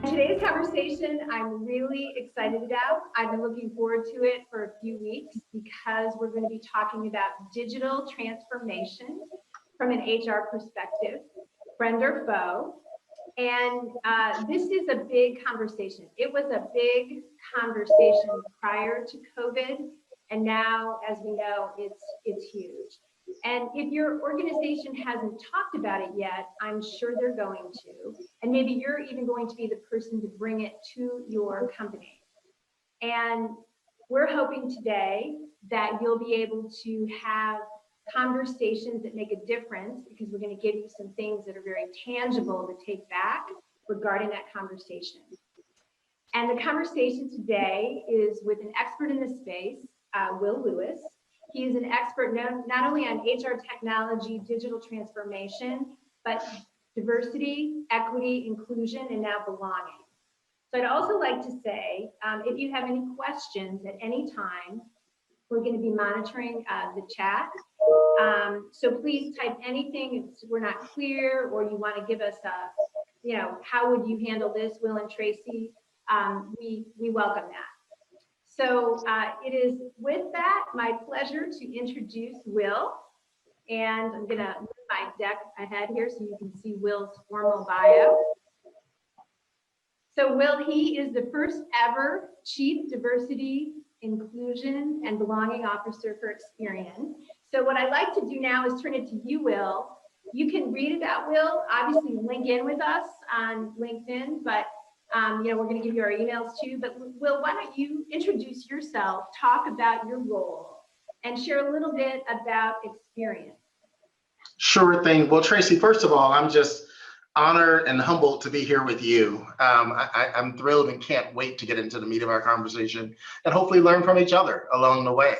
Today's conversation, I'm really excited about. I've been looking forward to it for a few weeks because we're going to be talking about digital transformation from an HR perspective, friend or foe. And this is a big conversation. It was a big conversation prior to COVID, and now, as we know, it's huge. And if your organization hasn't talked about it yet, I'm sure they're going to. And maybe you're even going to be the person to bring it to your company. And we're hoping today that you'll be able to have conversations that make a difference, because we're going to give you some things that are very tangible to take back regarding that conversation. And the conversation today is with an expert in the space, Wil Lewis. He is an expert not only on HR technology, digital transformation, but diversity, equity, inclusion, and now belonging. So I'd also like to say, if you have any questions at any time, we're going to be monitoring the chat. So please type anything if we're not clear, or you want to give us how would you handle this, Wil and Tracy? We welcome that. So it is with that my pleasure to introduce Wil, and I'm going to move my deck ahead here so you can see Wil's formal bio. So Wil, he is the first ever Chief Diversity, Inclusion, and Belonging Officer for Experian. So what I'd like to do now is turn it to you, Wil. You can read about Wil, obviously link in with us on LinkedIn, but we're going to give you our emails too. But Wil, why don't you introduce yourself, talk about your role, and share a little bit about Experian. Sure thing. Well, Tracy, first of all, I'm just honored and humbled to be here with you. I'm thrilled and can't wait to get into the meat of our conversation and hopefully learn from each other along the way.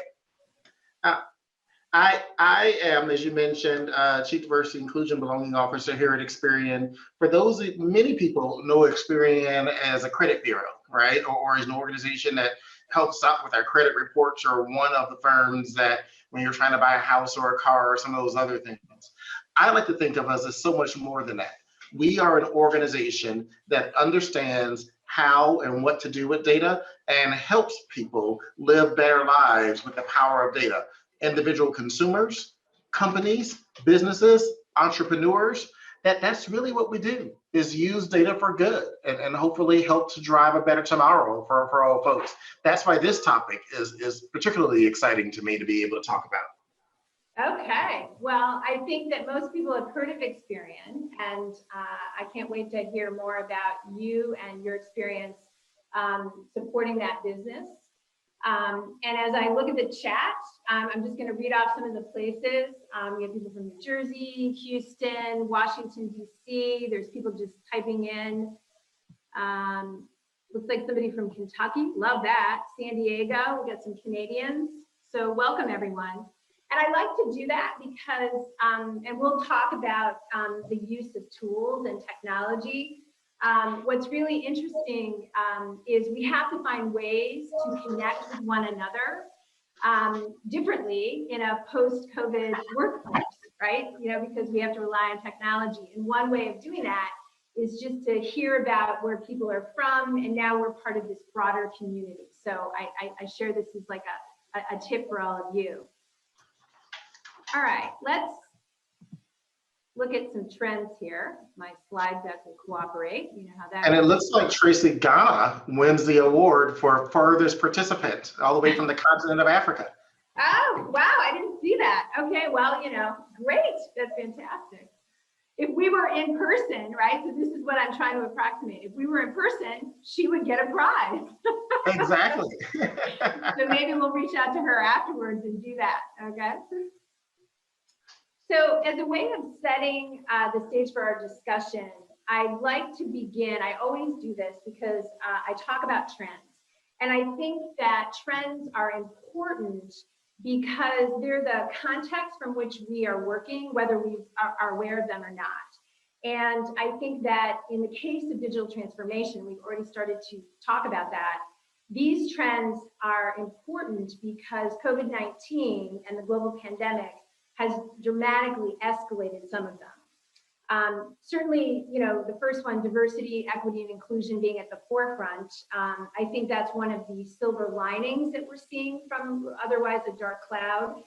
I am, as you mentioned, Chief Diversity, Inclusion, Belonging Officer here at Experian. For those, many people know Experian as a credit bureau, right? Or as an organization that helps out with our credit reports, or one of the firms that when you're trying to buy a house or a car or some of those other things. I like to think of us as so much more than that. We are an organization that understands how and what to do with data and helps people live better lives with the power of data. Individual consumers, companies, businesses, entrepreneurs, that's really what we do, is use data for good and hopefully help to drive a better tomorrow for all folks. That's why this topic is particularly exciting to me to be able to talk about. Okay, well, I think that most people have heard of Experian, and I can't wait to hear more about you and your experience supporting that business. And as I look at the chat, I'm just going to read off some of the places. We have people from New Jersey, Houston, Washington, D.C. There's people just typing in. Looks like somebody from Kentucky. Love that. San Diego. We got some Canadians. So welcome, everyone. And I like to do that because, and we'll talk about the use of tools and technology. What's really interesting is we have to find ways to connect with one another differently in a post-COVID workforce, right? Because we have to rely on technology. And one way of doing that is just to hear about where people are from, and now we're part of this broader community. So I share this as like a tip for all of you. All right, let's look at some trends here. My slide deck will cooperate. You know how that And goes. it looks like Tracy, Ghana wins the award for furthest participant, all the way from the continent of Africa. Oh, wow, I didn't see that. Okay, well, great. That's fantastic. If we were in person, right? So this is what I'm trying to approximate. If we were in person, she would get a prize. Exactly. So maybe we'll reach out to her afterwards and do that, okay? So as a way of setting the stage for our discussion, I'd like to begin, I always do this because I talk about trends. And I think that trends are important because they're the context from which we are working, whether we are aware of them or not. And I think that in the case of digital transformation, we've already started to talk about that. These trends are important because COVID-19 and the global pandemic has dramatically escalated some of them. Certainly, you know, the first one, diversity, equity, and inclusion being at the forefront. I think that's one of the silver linings that we're seeing from otherwise a dark cloud.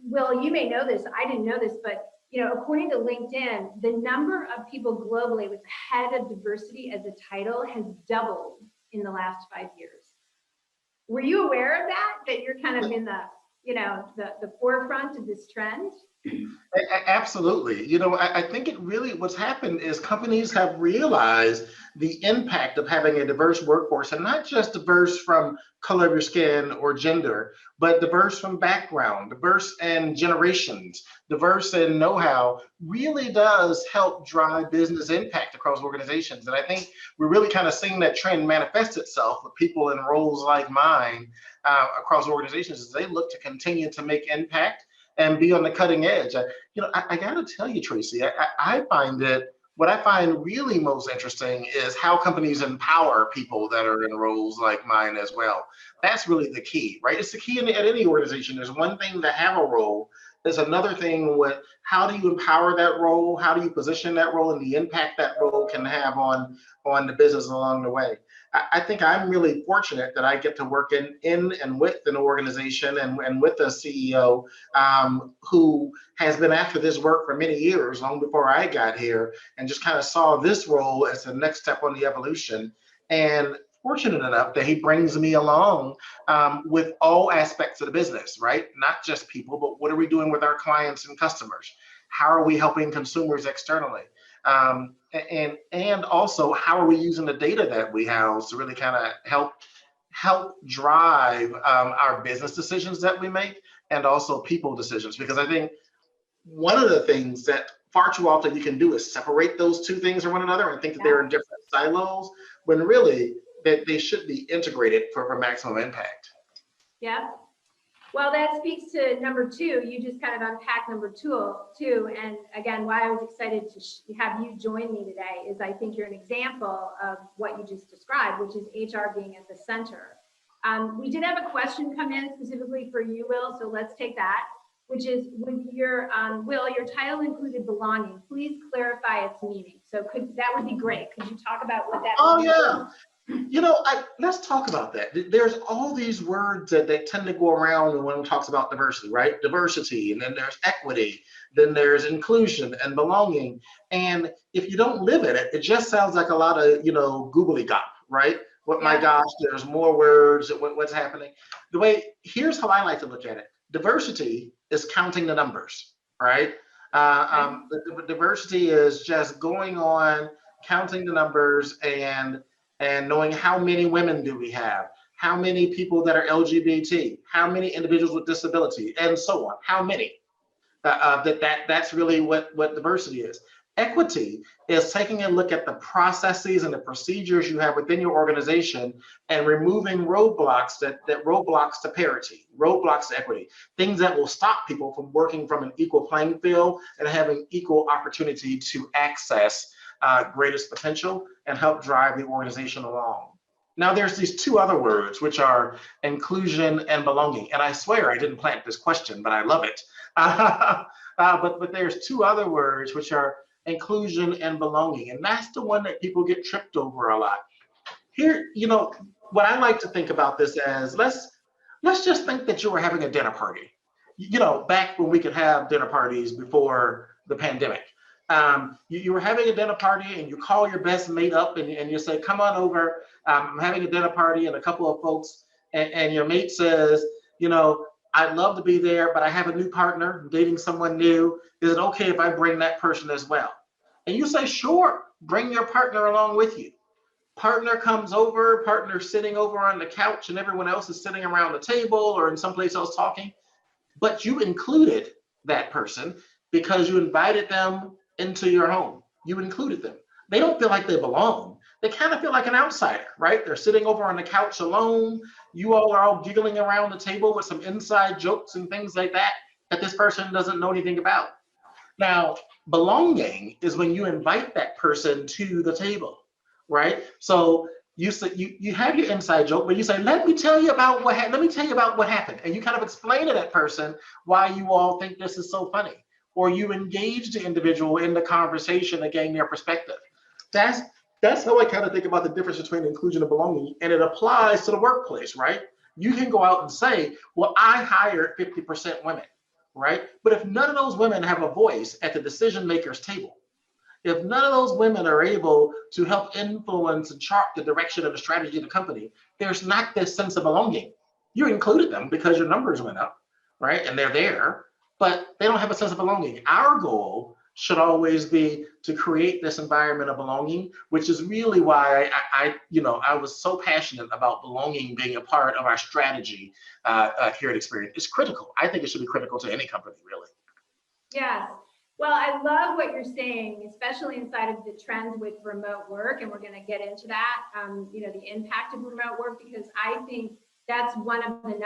Will, you may know this, I didn't know this, but you know, according to LinkedIn, the number of people globally with head of diversity as a title has doubled in the last 5 years. Were you aware of that? That you're kind of in the, you know, the forefront of this trend? Absolutely. You know, I think it really, what's happened is companies have realized the impact of having a diverse workforce, and not just diverse from color of your skin or gender, but diverse from background, diverse in generations, diverse in know-how, really does help drive business impact across organizations. And I think we're really kind of seeing that trend manifest itself with people in roles like mine across organizations as they look to continue to make impact and be on the cutting edge. I got to tell you, Tracy, I find it, what I find really most interesting is how companies empower people that are in roles like mine as well. That's really the key, right? It's the key at any organization. There's one thing to have a role. There's another thing with how do you empower that role? How do you position that role and the impact that role can have on the business along the way? I think I'm really fortunate that I get to work in and with an organization and with a CEO who has been after this work for many years, long before I got here, and just kind of saw this role as the next step on the evolution. And fortunate enough that he brings me along with all aspects of the business, right? Not just people, but what are we doing with our clients and customers? How are we helping consumers externally? And also, how are we using the data that we house to really kind of help drive our business decisions that we make, and also people decisions? Because I think one of the things that far too often you can do is separate those two things from one another and think that they're in different silos, when really that they should be integrated for maximum impact. Yeah. Well, that speaks to number two. You just kind of unpacked number two. And again, why I was excited to have you join me today is I think you're an example of what you just described, which is HR being at the center. We did have a question come in specifically for you, Will, so let's take that, which is, with your, Will, your title included belonging. Please clarify its meaning. So that would be great. Could you talk about what that means? Yeah. You know, let's talk about that. There's all these words that tend to go around when one talks about diversity, right? Diversity, and then there's equity, then there's inclusion and belonging. And if you don't live in it, it just sounds like a lot of, gobbledygook, right? My gosh, there's more words, what's happening? Here's how I like to look at it. Diversity is counting the numbers, right? The diversity is just going on, counting the numbers and knowing how many women do we have, how many people that are LGBT, how many individuals with disability, and so on, how many. That's really what diversity is. Equity is taking a look at the processes and the procedures you have within your organization and removing roadblocks roadblocks to parity, roadblocks to equity, things that will stop people from working from an equal playing field and having equal opportunity to access greatest potential and help drive the organization along. Now, there's these two other words, which are inclusion and belonging. And I swear I didn't plant this question, but I love it. But there's two other words, which are inclusion and belonging. And that's the one that people get tripped over a lot. Here, what I like to think about this as, let's just think that you were having a dinner party. Back when we could have dinner parties before the pandemic. You were having a dinner party and you call your best mate up and you say, come on over, I'm having a dinner party and a couple of folks, and your mate says, I'd love to be there, but I have a new partner, I'm dating someone new. Is it okay if I bring that person as well? And you say, sure, bring your partner along with you. Partner comes over, partner sitting over on the couch and everyone else is sitting around the table or in someplace else talking, but you included that person because you invited them into your home. You included them. They don't feel like they belong. They kind of feel like an outsider, right? They're sitting over on the couch alone. You all are all giggling around the table with some inside jokes and things like that this person doesn't know anything about. Now, belonging is when you invite that person to the table, right? So you say you have your inside joke, but you say, let me tell you about what happened. And you kind of explain to that person why you all think this is so funny. or you engage the individual in the conversation to gain their perspective. That's that's how I kind of think about the difference between inclusion and belonging, and it applies to the workplace, right? You can go out and say, well, I hired 50% women, right? But if none of those women have a voice at the decision makers table, if none of those women are able to help influence and chart the direction of the strategy of the company, there's not this sense of belonging. You included them because your numbers went up, right? And they're there, but they don't have a sense of belonging. Our goal should always be to create this environment of belonging, which is really why I was so passionate about belonging being a part of our strategy here at Experian. It's critical. I think it should be critical to any company, really. Yes. Well, I love what you're saying, especially inside of the trends with remote work, and we're going to get into that, the impact of remote work, because I think that's one of the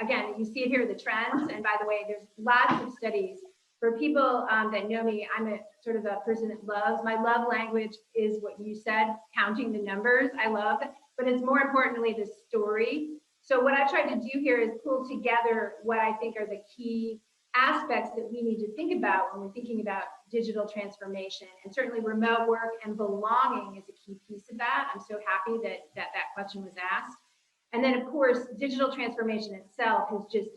again, you see it here, the trends. And by the way, there's lots of studies. For people that know me, I'm a sort of a person that loves, my love language is what you said, counting the numbers. I love it, but it's more importantly the story. So what I tried to do here is pull together what I think are the key aspects that we need to think about when we're thinking about digital transformation. And certainly remote work and belonging is a key piece of that. I'm so happy that question was asked. And then of course, digital transformation itself is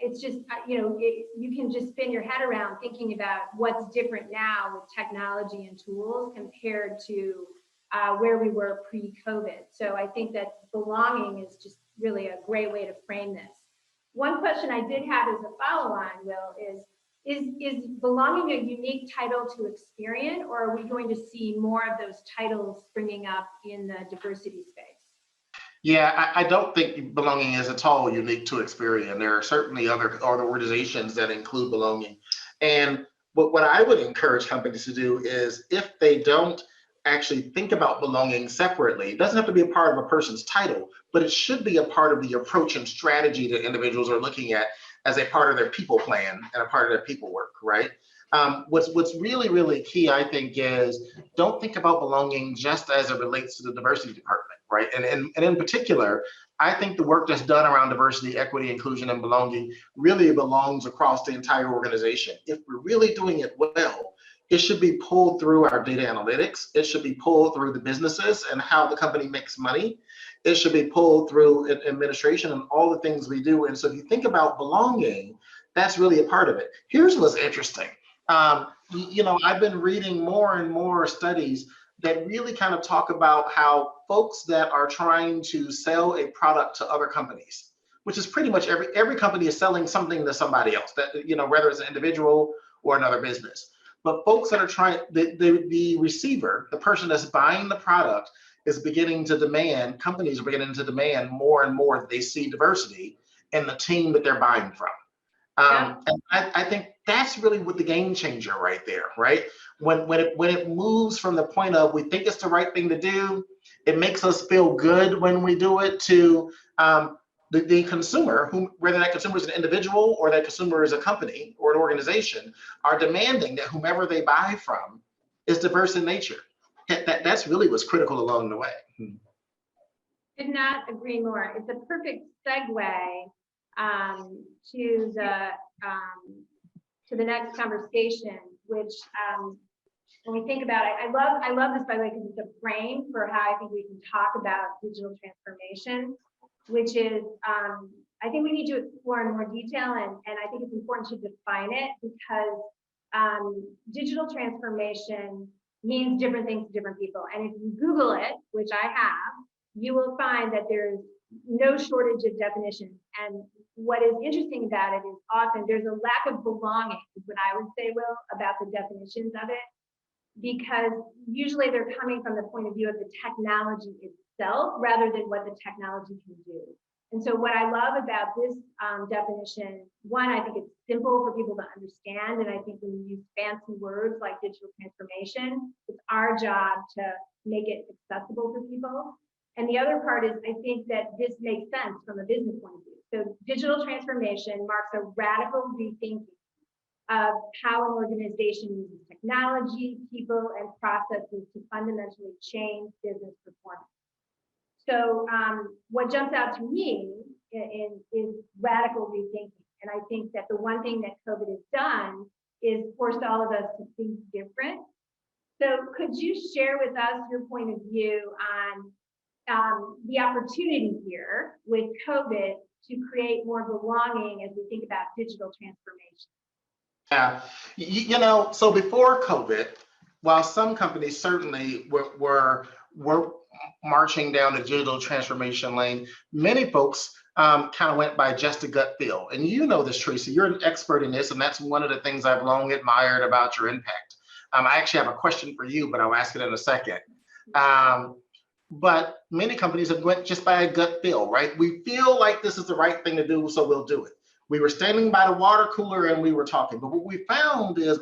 you can just spin your head around thinking about what's different now with technology and tools compared to where we were pre-COVID. So I think that belonging is just really a great way to frame this. One question I did have as a follow-on, Will, is belonging a unique title to Experian, or are we going to see more of those titles springing up in the diversity space? Yeah, I don't think belonging is at all unique to Experian. There are certainly other organizations that include belonging. And what I would encourage companies to do is, if they don't actually think about belonging separately, it doesn't have to be a part of a person's title, but it should be a part of the approach and strategy that individuals are looking at as a part of their people plan and a part of their people work, right? What's really, really key, I think, is don't think about belonging just as it relates to the diversity department, right? And in particular, I think the work that's done around diversity, equity, inclusion, and belonging really belongs across the entire organization. If we're really doing it well, it should be pulled through our data analytics. It should be pulled through the businesses and how the company makes money. It should be pulled through administration and all the things we do. And so if you think about belonging, that's really a part of it. Here's what's interesting. I've been reading more and more studies that really kind of talk about how folks that are trying to sell a product to other companies, which is pretty much every company is selling something to somebody else, that, whether it's an individual or another business. But folks that are trying, the receiver, the person that's buying the product, is beginning to demand, companies are beginning to demand more and more that they see diversity in the team that they're buying from. And I think that's really what the game changer right there, right? When it moves from the point of we think it's the right thing to do, it makes us feel good when we do it, to the consumer, whether that consumer is an individual or that consumer is a company or an organization, are demanding that whomever they buy from is diverse in nature. That's really what's critical along the way. Could not agree more. It's a perfect segue to the next conversation, which when we think about it, I love this, by the way, because it's a frame for how I think we can talk about digital transformation, which is I think we need to explore in more detail, and I think it's important to define it, because digital transformation means different things to different people. And if you Google it, which I have, you will find that there's no shortage of definitions. And what is interesting about it is often there's a lack of belonging, is what I would say, Will, about the definitions of it, because usually they're coming from the point of view of the technology itself rather than what the technology can do. And so what I love about this definition, one, I think it's simple for people to understand. And I think when you use fancy words like digital transformation, it's our job to make it accessible for people. And the other part is, I think that this makes sense from a business point of view. So digital transformation marks a radical rethinking of how an organization uses technology, people, and processes to fundamentally change business performance. So what jumps out to me is radical rethinking. And I think that the one thing that COVID has done is forced all of us to think different. So could you share with us your point of view on the opportunity here with COVID to create more belonging as we think about digital transformation? Yeah, so before COVID, while some companies certainly were marching down the digital transformation lane, many folks kind of went by just a gut feel. And you know this, Tracy, you're an expert in this, and that's one of the things I've long admired about your impact. I actually have a question for you, but I'll ask it in a second. But many companies have went just by a gut feel, right? We feel like this is the right thing to do, so we'll do it. We were standing by the water cooler and we were talking. But what we found is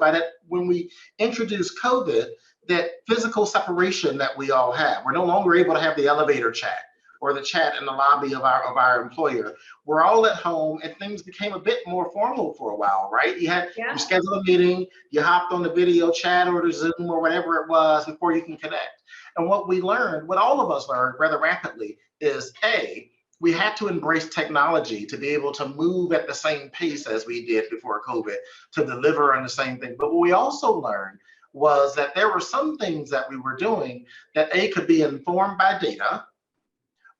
when we introduced COVID, that physical separation that we all have, we're no longer able to have the elevator chat or the chat in the lobby of our employer. We're all at home, and things became a bit more formal for a while, right? You scheduled a meeting, you hopped on the video chat or the Zoom or whatever it was before you can connect. And what all of us learned rather rapidly is we had to embrace technology to be able to move at the same pace as we did before COVID to deliver on the same thing. But what we also learned was that there were some things that we were doing that could be informed by data,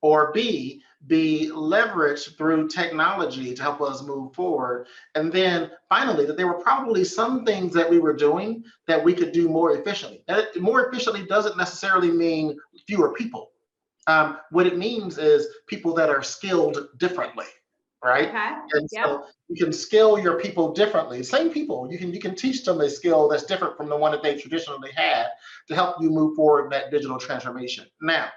or B, be leveraged through technology to help us move forward. And then finally, that there were probably some things that we were doing that we could do more efficiently. And more efficiently doesn't necessarily mean fewer people. What it means is people that are skilled differently, right? Okay. And so you can skill your people differently. Same people, you can teach them a skill that's different from the one that they traditionally had to help you move forward in that digital transformation. Now,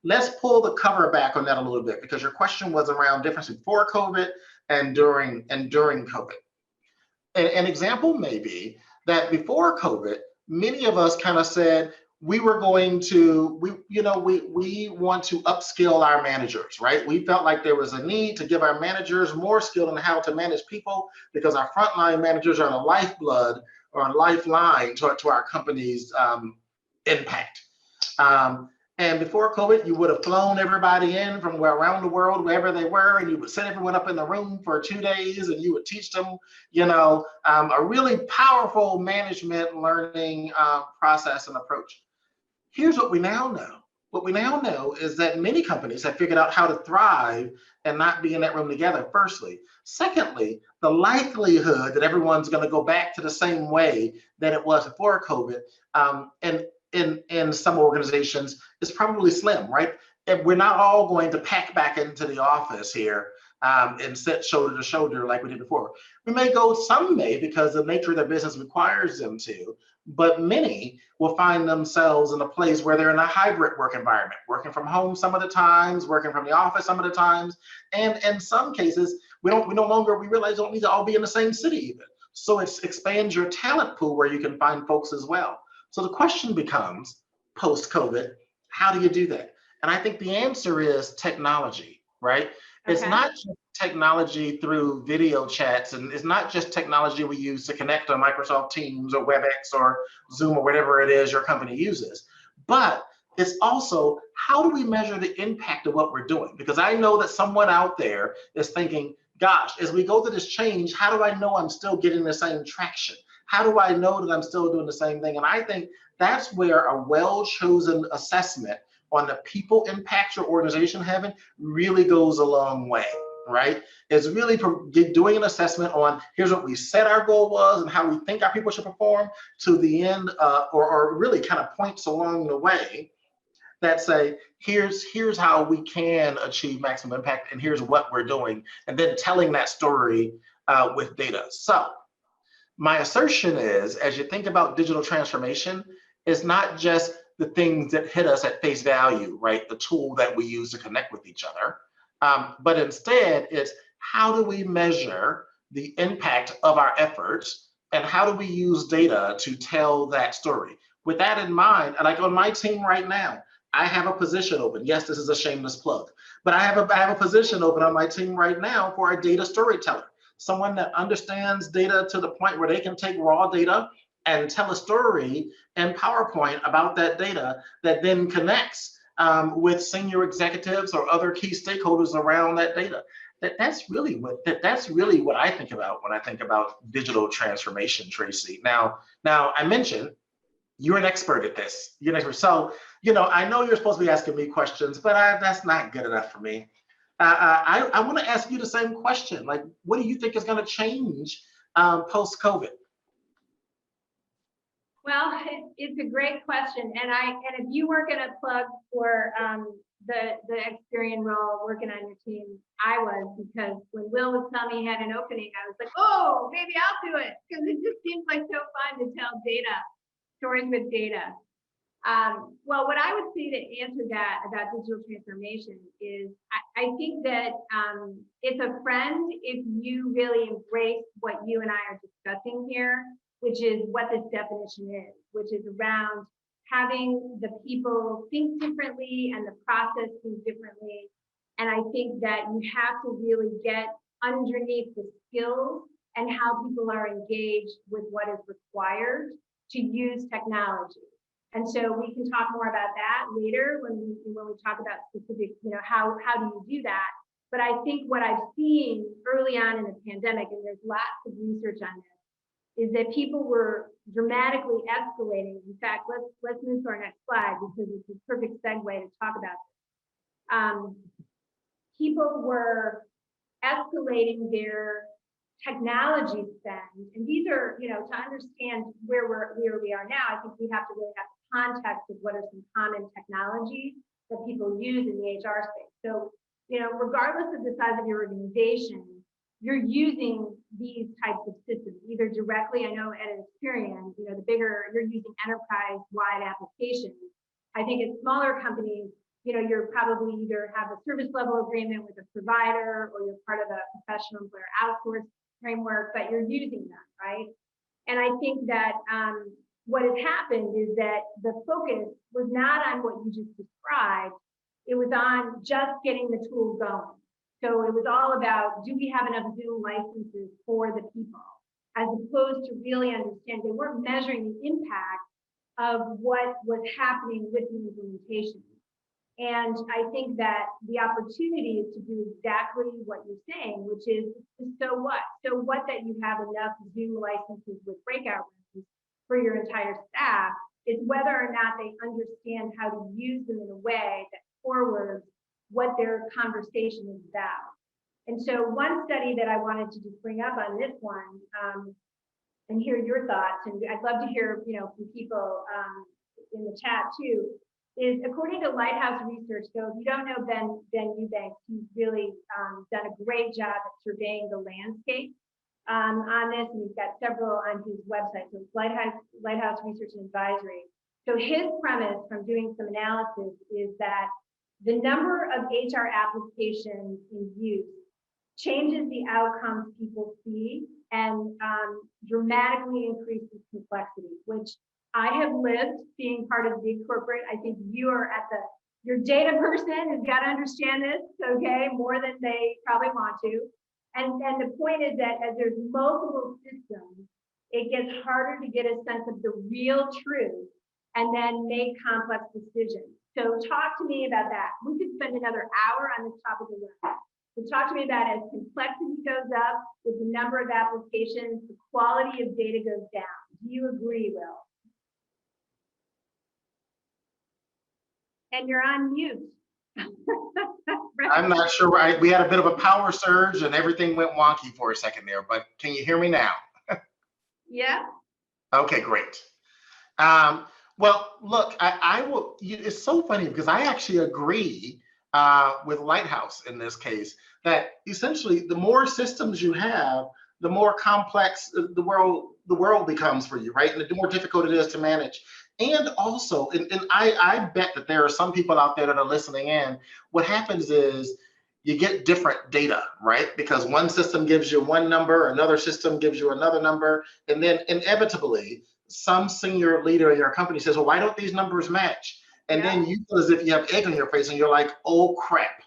let's pull the cover back on that a little bit, because your question was around difference before COVID and during COVID. An example may be that before COVID, many of us kind of said we want to upskill our managers, right? We felt like there was a need to give our managers more skill in how to manage people, because our frontline managers are the lifeblood or a lifeline to our company's impact. And before COVID, you would have flown everybody in from around the world, wherever they were, and you would set everyone up in the room for 2 days, and you would teach them, a really powerful management learning process and approach. Here's what we now know. What we now know is that many companies have figured out how to thrive and not be in that room together, firstly. Secondly, the likelihood that everyone's going to go back to the same way that it was before COVID, and in some organizations, is probably slim, right? And we're not all going to pack back into the office here and sit shoulder to shoulder like we did before. Some may, because the nature of their business requires them to, but many will find themselves in a place where they're in a hybrid work environment, working from home some of the times, working from the office some of the times. And in some cases, we realize don't need to all be in the same city even. So it expands your talent pool where you can find folks as well. So the question becomes, post-COVID, how do you do that? And I think the answer is technology, right? Okay. It's not just technology through video chats, and it's not just technology we use to connect on Microsoft Teams or WebEx or Zoom or whatever it is your company uses, but it's also, how do we measure the impact of what we're doing? Because I know that someone out there is thinking, gosh, as we go through this change, how do I know I'm still getting the same traction? How do I know that I'm still doing the same thing? And I think that's where a well-chosen assessment on the people impact your organization having really goes a long way, right? It's really doing an assessment on, here's what we said our goal was and how we think our people should perform, to the end, or really kind of points along the way that say, here's how we can achieve maximum impact, and here's what we're doing, and then telling that story with data. So my assertion is, as you think about digital transformation, it's not just the things that hit us at face value, right? The tool that we use to connect with each other. But instead, it's how do we measure the impact of our efforts, and how do we use data to tell that story? With that in mind, and like on my team right now, I have a position open. Yes, this is a shameless plug, but I have a position open on my team right now for a data storyteller. Someone that understands data to the point where they can take raw data and tell a story in PowerPoint about that data that then connects with senior executives or other key stakeholders around that data. That's really what I think about when I think about digital transformation, Tracy. Now I mentioned you're an expert at this. You're an expert. So, I know you're supposed to be asking me questions, but that's not good enough for me. I want to ask you the same question. Like, what do you think is going to change post-COVID? Well, it's a great question, and if you weren't going to plug for the Experian role working on your team, I was, because when Will was telling me he had an opening, I was like, oh, maybe I'll do it, because it just seems like so fun to tell stories with data. Well, what I would say to answer that about digital transformation is I think that it's a friend if you really embrace what you and I are discussing here, which is what this definition is, which is around having the people think differently and the process think differently. And I think that you have to really get underneath the skills and how people are engaged with what is required to use technology. And so we can talk more about that later when we talk about specific, how do you do that? But I think what I've seen early on in the pandemic, and there's lots of research on this, is that people were dramatically escalating. In fact, let's move to our next slide, because it's a perfect segue to talk about this. People were escalating their technology spend, and these are, to understand where we are now, I think we have to really have the context of what are some common technologies that people use in the HR space. So, regardless of the size of your organization, you're using these types of systems, either directly, I know at Experian, the bigger, you're using enterprise-wide applications. I think at smaller companies, you're probably either have a service level agreement with a provider, or you're part of a professional employer outsource framework, but you're using them, right? And I think that what has happened is that the focus was not on what you just described, it was on just getting the tool going. So it was all about, do we have enough Zoom licenses for the people, as opposed to really understand, they weren't measuring the impact of what was happening with the implementation. And I think that the opportunity is to do exactly what you're saying, which is, so what? So what that you have enough Zoom licenses with breakout rooms for your entire staff, is whether or not they understand how to use them in a way that forwards what their conversation is about. And so one study that I wanted to just bring up on this one, and hear your thoughts, and I'd love to hear, from people in the chat too, is according to Lighthouse Research. So if you don't know Ben Eubanks, he's really done a great job at surveying the landscape on this, and he's got several on his website. So it's Lighthouse Research and Advisory. So his premise from doing some analysis is that the number of HR applications in use changes the outcomes people see, and dramatically increases complexity, which I have lived being part of big corporate. I think you are your data person has got to understand this, okay, more than they probably want to. And the point is that as there's multiple systems, it gets harder to get a sense of the real truth and then make complex decisions. So talk to me about that. We could spend another hour on this topic alone. So talk to me about, as complexity goes up with the number of applications, the quality of data goes down. Do you agree, Will? And you're on mute. I'm not sure. We had a bit of a power surge and everything went wonky for a second there, but can you hear me now? Yeah. Okay, great. Well, look, I will. It's so funny because I actually agree with Lighthouse in this case, that essentially the more systems you have, the more complex the world becomes for you, right? And the more difficult it is to manage. And also, and I bet that there are some people out there that are listening in. What happens is you get different data, right? Because one system gives you one number, another system gives you another number, and then inevitably, some senior leader in your company says, well, why don't these numbers match? And then you feel as if you have egg on your face and you're like, oh crap,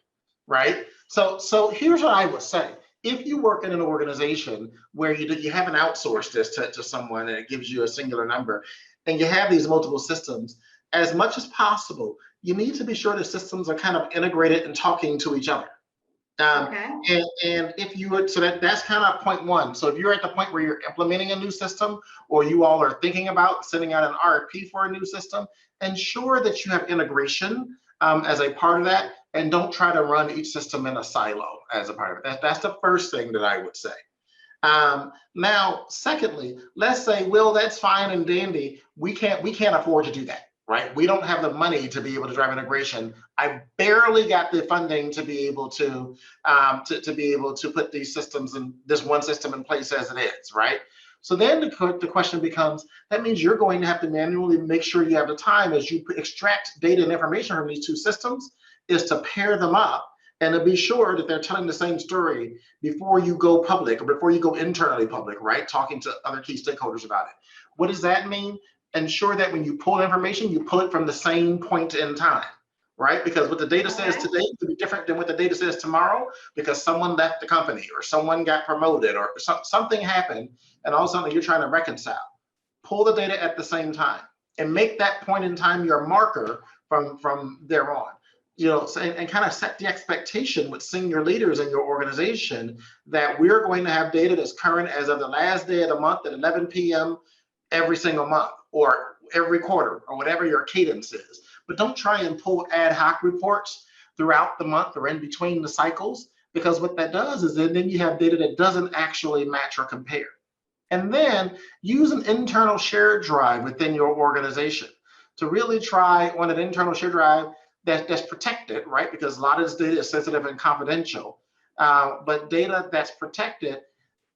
right? So here's what I would say. If you work in an organization where you haven't outsourced this to someone and it gives you a singular number, and you have these multiple systems, as much as possible, you need to be sure the systems are kind of integrated and talking to each other, Okay. And if you would, so that's kind of point one. So if you're at the point where you're implementing a new system, or you all are thinking about sending out an RFP for a new system, ensure that you have integration as a part of that, and don't try to run each system in a silo as a part of it. That's the first thing that I would say. Now, secondly, let's say, Will, that's fine and dandy. We can't afford to do that, right? We don't have the money to be able to drive integration. I barely got the funding to be able to be able to put these systems in this one system in place as it is, right? So then the question becomes, that means you're going to have to manually make sure you have the time as you extract data and information from these two systems, is to pair them up and to be sure that they're telling the same story before you go public or before you go internally public, right? Talking to other key stakeholders about it. What does that mean? Ensure that when you pull information, you pull it from the same point in time, right? Because what the data says today could be different than what the data says tomorrow, because someone left the company or someone got promoted or something happened, and all of a sudden you're trying to reconcile. Pull the data at the same time and make that point in time your marker from there on. You know, and kind of set the expectation with senior leaders in your organization that we're going to have data that's current as of the last day of the month at 11 p.m. every single month or every quarter or whatever your cadence is. But don't try and pull ad hoc reports throughout the month or in between the cycles, because what that does is then you have data that doesn't actually match or compare. And then use an internal shared drive within your organization to really try on an internal shared drive that's protected, right? Because a lot of this data is sensitive and confidential, but data that's protected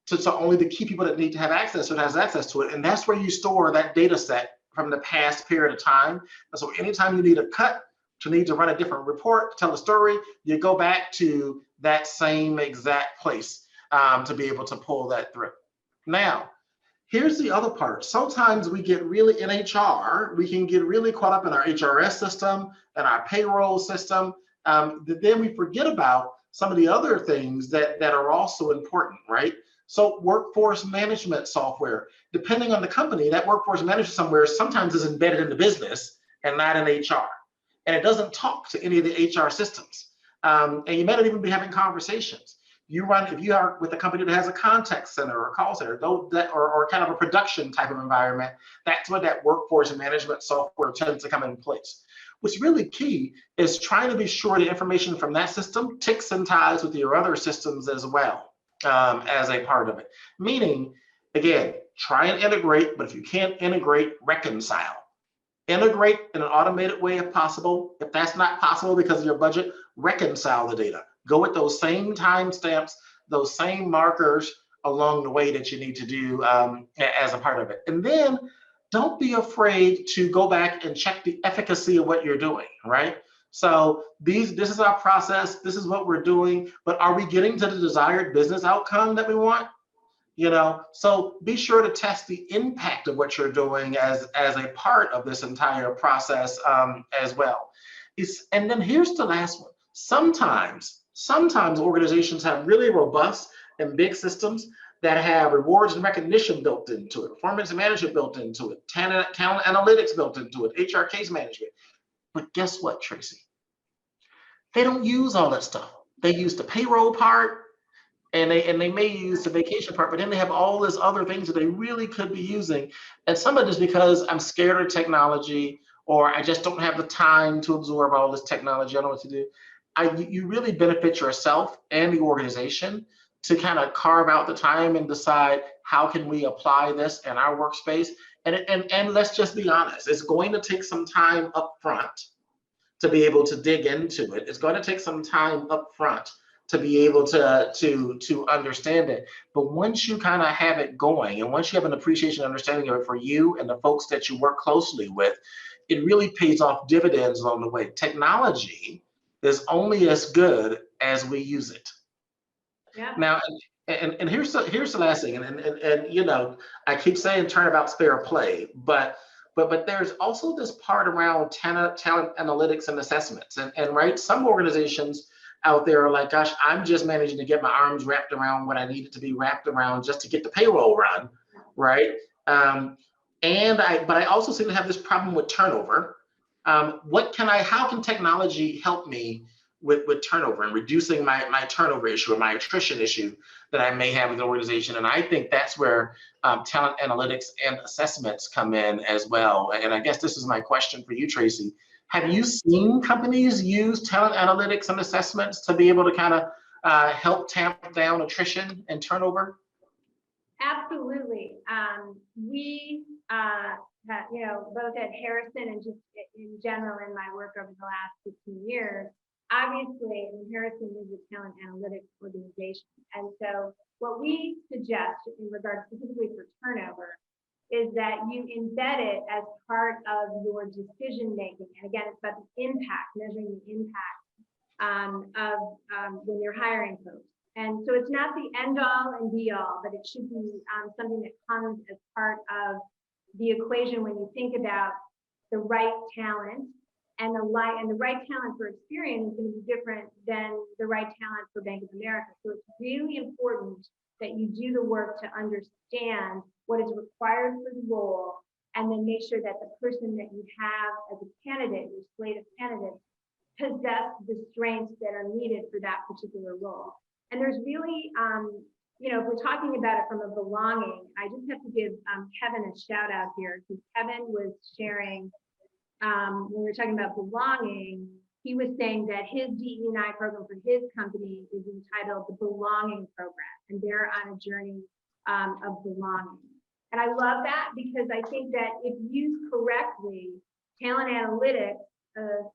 so only the key people that need to have access to it has access to it. And that's where you store that data set from the past period of time. And so anytime you need a cut, to need to run a different report, tell a story, you go back to that same exact place to be able to pull that through. Now, here's the other part. Sometimes we get really in HR, we can get really caught up in our HRS system and our payroll system. Then we forget about some of the other things that are also important, right? So workforce management software, depending on the company, that workforce management somewhere sometimes is embedded in the business and not in HR. And it doesn't talk to any of the HR systems. And you may not even be having conversations. If you are with a company that has a contact center or a call center, or kind of a production type of environment, that's where that workforce management software tends to come in place. What's really key is trying to be sure the information from that system ticks and ties with your other systems as well, as a part of it. Meaning, again, try and integrate, but if you can't integrate, reconcile. Integrate in an automated way if possible. If that's not possible because of your budget, reconcile the data. Go with those same timestamps, those same markers along the way that you need to do as a part of it. And then don't be afraid to go back and check the efficacy of what you're doing, right? So this is our process, this is what we're doing, but are we getting to the desired business outcome that we want? You know, so be sure to test the impact of what you're doing as a part of this entire process as well. And then here's the last one. Sometimes organizations have really robust and big systems that have rewards and recognition built into it, performance management built into it, talent analytics built into it, HR case management. But guess what, Tracy? They don't use all that stuff. They use the payroll part, and they may use the vacation part, but then they have all this other things that they really could be using. And some of it is because I'm scared of technology, or I just don't have the time to absorb all this technology. I don't know what to do. You really benefit yourself and the organization to kind of carve out the time and decide how can we apply this in our workspace. And let's just be honest, it's going to take some time up front to be able to dig into it. It's going to take some time up front to be able to understand it. But once you kind of have it going, and once you have an appreciation and understanding of it for you and the folks that you work closely with, it really pays off dividends along the way. Technology is only as good as we use it. Yeah. Now, and here's the last thing, and you know, I keep saying turnabout's fair play, but there's also this part around talent analytics and assessments, and right, some organizations out there are like, gosh, I'm just managing to get my arms wrapped around what I need it to be wrapped around just to get the payroll run, right? But I also seem to have this problem with turnover. How can technology help me with turnover and reducing my turnover issue or my attrition issue that I may have with the organization. And I think that's where talent analytics and assessments come in as well. And I guess this is my question for you, Tracy. Have you seen companies use talent analytics and assessments to be able to kind of help tamp down attrition and turnover? Absolutely. We, both at Harrison and just in general in my work over the last 15 years, obviously, Harrison is a talent analytics organization. And so what we suggest in regards specifically for turnover is that you embed it as part of your decision making. And again, it's about the impact, measuring the impact of when you're hiring folks. And so it's not the end all and be all, but it should be something that comes as part of the equation when you think about the right talent and the right talent for Experian is going to be different than the right talent for Bank of America. So it's really important that you do the work to understand what is required for the role and then make sure that the person that you have as a candidate, your slate of candidates, possess the strengths that are needed for that particular role. And there's really, if we're talking about it from a belonging, I just have to give Kevin a shout out here because Kevin was sharing, when we were talking about belonging, he was saying that his DE&I program for his company is entitled the Belonging Program, and they're on a journey of belonging. And I love that because I think that if used correctly, talent analytics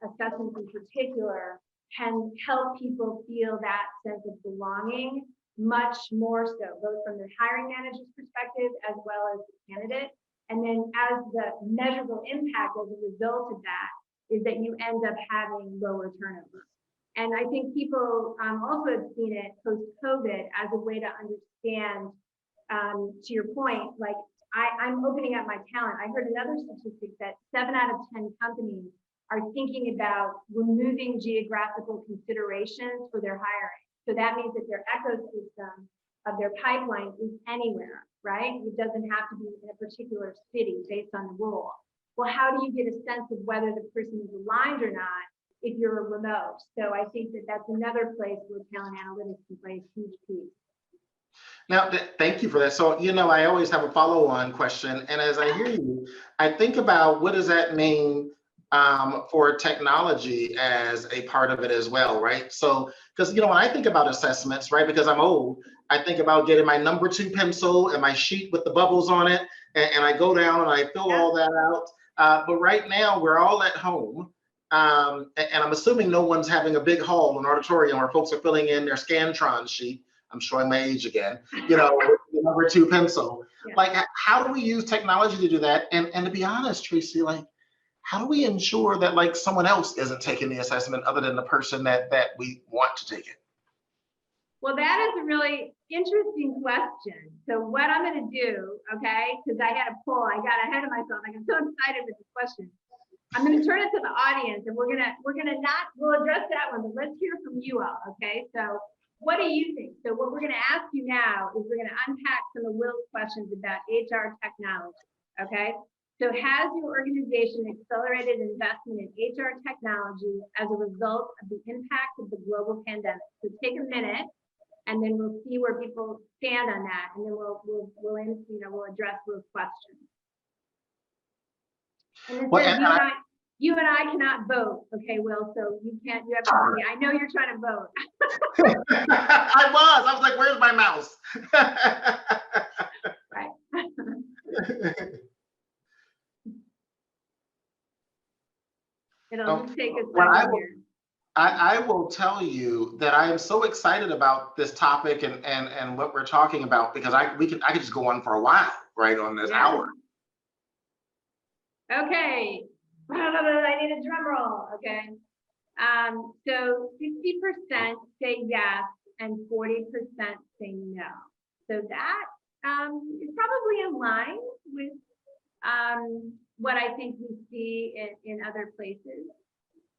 assessments in particular can help people feel that sense of belonging much more so, both from the hiring manager's perspective as well as the candidate. And then as the measurable impact as a result of that is that you end up having lower turnover. And I think people also have seen it post-COVID as a way to understand, to your point, like I'm opening up my talent. I heard another statistic that 7 out of 10 companies are thinking about removing geographical considerations for their hiring. So that means that their ecosystem of their pipeline is anywhere, right? It doesn't have to be in a particular city based on the role. Well, how do you get a sense of whether the person is aligned or not if you're remote? So I think that that's another place where talent analytics can play a huge piece. Now, thank you for that. So, I always have a follow-on question. And as I hear you, I think about what does that mean for technology as a part of it as well, right? So, because, when I think about assessments, right, because I'm old, I think about getting my number 2 pencil and my sheet with the bubbles on it, and I go down and I fill all that out. But right now, we're all at home. And I'm assuming no one's having a big hall, an auditorium where folks are filling in their Scantron sheet. I'm showing my age again, with the number 2 pencil. Yeah. Like, how do we use technology to do that? And to be honest, Tracy, like, how do we ensure that like someone else isn't taking the assessment other than the person that we want to take it? Well, that is a really interesting question. So what I'm going to do, okay, because I had a poll, I got ahead of myself. I got so excited with this question. I'm going to turn it to the audience, and we'll address that one, but let's hear from you all, okay? So what do you think? So what we're going to ask you now is we're going to unpack some of Will's questions about HR technology, okay? So has your organization accelerated investment in HR technology as a result of the impact of the global pandemic? So take a minute, and then we'll see where people stand on that, and then we'll address those questions. And then you and I cannot vote, okay, Will? So you have to be. I know you're trying to vote. I was like, where's my mouse? Right. It'll just take a second here. I will tell you that I am so excited about this topic and what we're talking about because I could just go on for a while, right, on this hour. Okay. I need a drum roll. Okay. So 60% say yes and 40% say no. So that is probably in line with what I think we see in other places.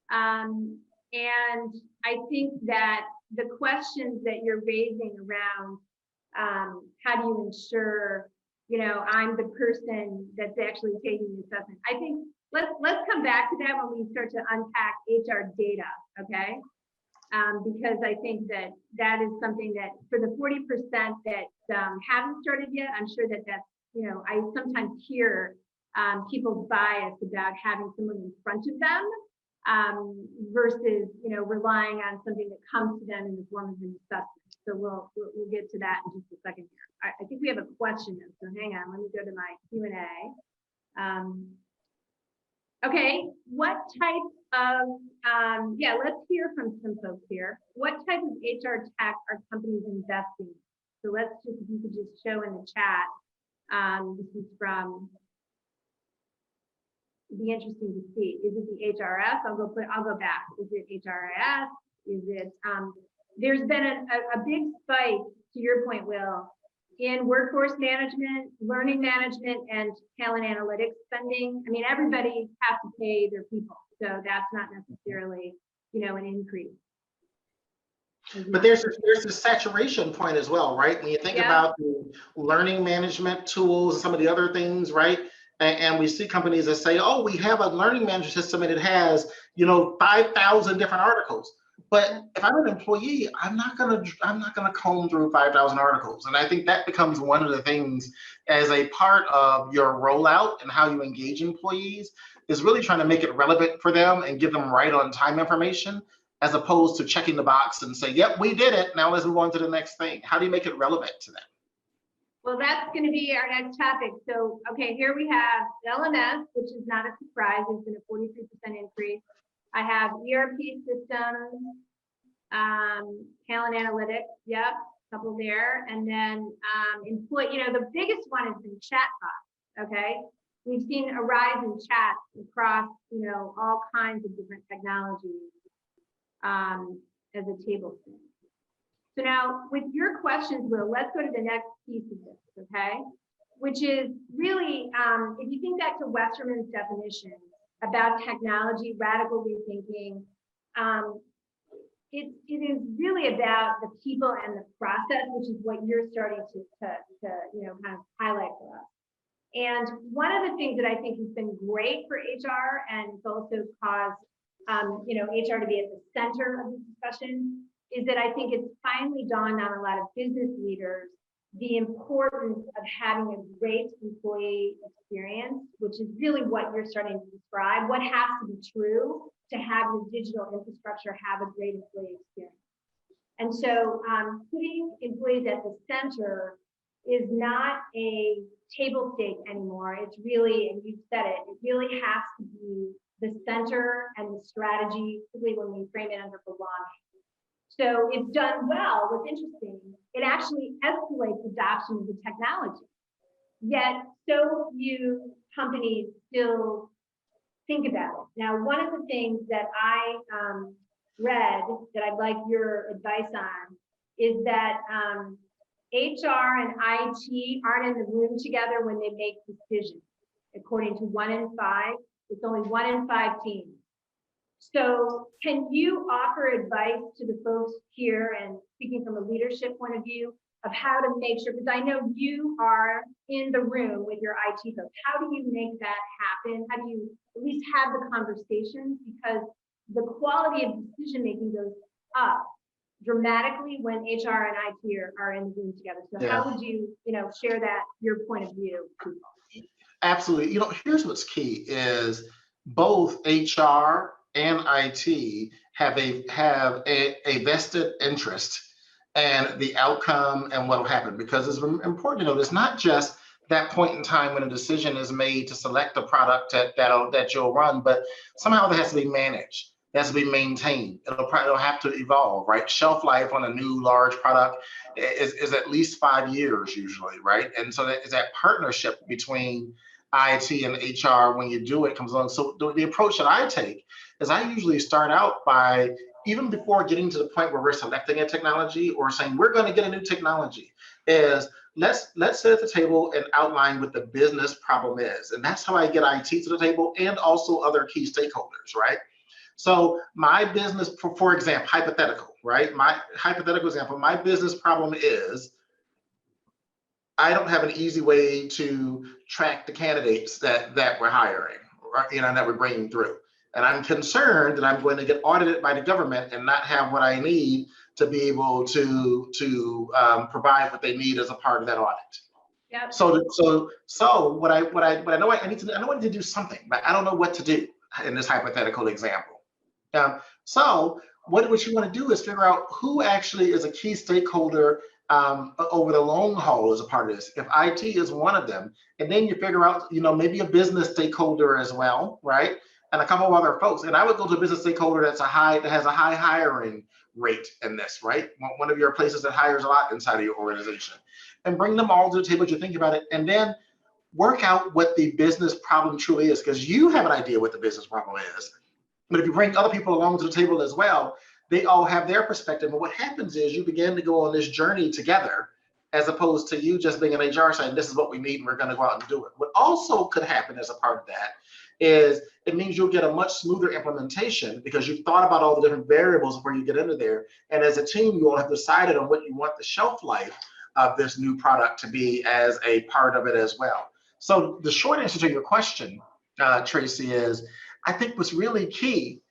And I think that the questions that you're raising around how do you ensure, I'm the person that's actually taking the assessment. I think let's come back to that when we start to unpack HR data, okay? because I think that that is something that for the 40% that haven't started yet, I'm sure that that's, you know, I sometimes hear people's bias about having someone in front of them versus, you know, relying on something that comes to them in the form of an assessment. So we'll get to that in just a second here. I think we have a question, so hang on, let me go to my Q&A. Okay, what type of, yeah, let's hear from some folks here. What type of HR tech are companies investing in? So let's just, if you could just show in the chat, this is from, it'd be interesting to see. Is it the HRS? I'll go back. Is it HRIS? Is it, there's been a big spike, to your point, Will, in workforce management, learning management, and talent analytics spending. I mean, everybody has to pay their people, so that's not necessarily, you know, an increase. But there's a saturation point as well, right? When you think about the learning management tools and some of the other things, right? And we see companies that say, oh, we have a learning management system and it has, you know, 5,000 different articles. But if I'm an employee, I'm not gonna comb through 5,000 articles. And I think that becomes one of the things as a part of your rollout and how you engage employees is really trying to make it relevant for them and give them right on time information, as opposed to checking the box and say, yep, we did it. Now let's move on to the next thing. How do you make it relevant to them? Well, that's going to be our next topic. So, okay, here we have LMS, which is not a surprise. It's been a 43% increase. I have ERP systems, talent analytics, yep, a couple there. And then employee, you know, the biggest one has been chatbots, okay? We've seen a rise in chat across, you know, all kinds of different technologies as a tablespoon. So now with your questions, Will, let's go to the next piece of this, okay? Which is really, if you think back to Westerman's definition about technology, radical rethinking, it is really about the people and the process, which is what you're starting to you know, kind of highlight for us. And one of the things that I think has been great for HR, and it's also caused you know, HR to be at the center of the discussion, is that I think it's finally dawned on a lot of business leaders the importance of having a great employee experience, which is really what you're starting to describe. What has to be true to have your digital infrastructure have a great employee experience? And so putting employees at the center is not a table stake anymore. It's really, and you've said it, it really has to be the center and the strategy, particularly when we frame it under belonging. So it's done well. What's interesting, it actually escalates adoption of the technology. Yet so few companies still think about it. Now, one of the things that I read that I'd like your advice on is that HR and IT aren't in the room together when they make decisions. According to 1 in 5, it's only 1 in 5 teams. So can you offer advice to the folks here, and speaking from a leadership point of view, of how to make sure, because I know you are in the room with your IT folks, how do you make that happen? How do you at least have the conversations? Because the quality of decision making goes up dramatically when HR and IT are in the room together. So how would you, share that, your point of view? Absolutely. Here's what's key is both HR and IT have a vested interest and the outcome and what will happen, because it's important to know it's not just that point in time when a decision is made to select a product that you'll run, but somehow that has to be managed. It has to be maintained. It'll have to evolve, right? Shelf life on a new large product is at least 5 years usually, right? And so that partnership between IT and HR when you do it comes along. So the approach that I take is I usually start out by, even before getting to the point where we're selecting a technology or saying we're going to get a new technology, is let's sit at the table and outline what the business problem is. And that's how I get IT to the table and also other key stakeholders, right? So my business, for example, hypothetical, right? My hypothetical example, my business problem is I don't have an easy way to track the candidates that we're hiring, right? That we're bringing through. And I'm concerned that I'm going to get audited by the government and not have what I need to be able to provide what they need as a part of that audit. Yep. So what I know I know I need to do something, but I don't know what to do in this hypothetical example. So what you want to do is figure out who actually is a key stakeholder over the long haul as a part of this. If IT is one of them, and then you figure out, maybe a business stakeholder as well, right? And a couple of other folks. And I would go to a business stakeholder that has a high hiring rate in this, right? One of your places that hires a lot inside of your organization, and bring them all to the table as you think about it, and then work out what the business problem truly is, because you have an idea what the business problem is. But if you bring other people along to the table as well, they all have their perspective. And what happens is you begin to go on this journey together, as opposed to you just being an HR saying, this is what we need and we're going to go out and do it. What also could happen as a part of that is it means you'll get a much smoother implementation, because you've thought about all the different variables before you get into there. And as a team, you all have decided on what you want the shelf life of this new product to be as a part of it as well. So the short answer to your question, Tracy, is I think what's really key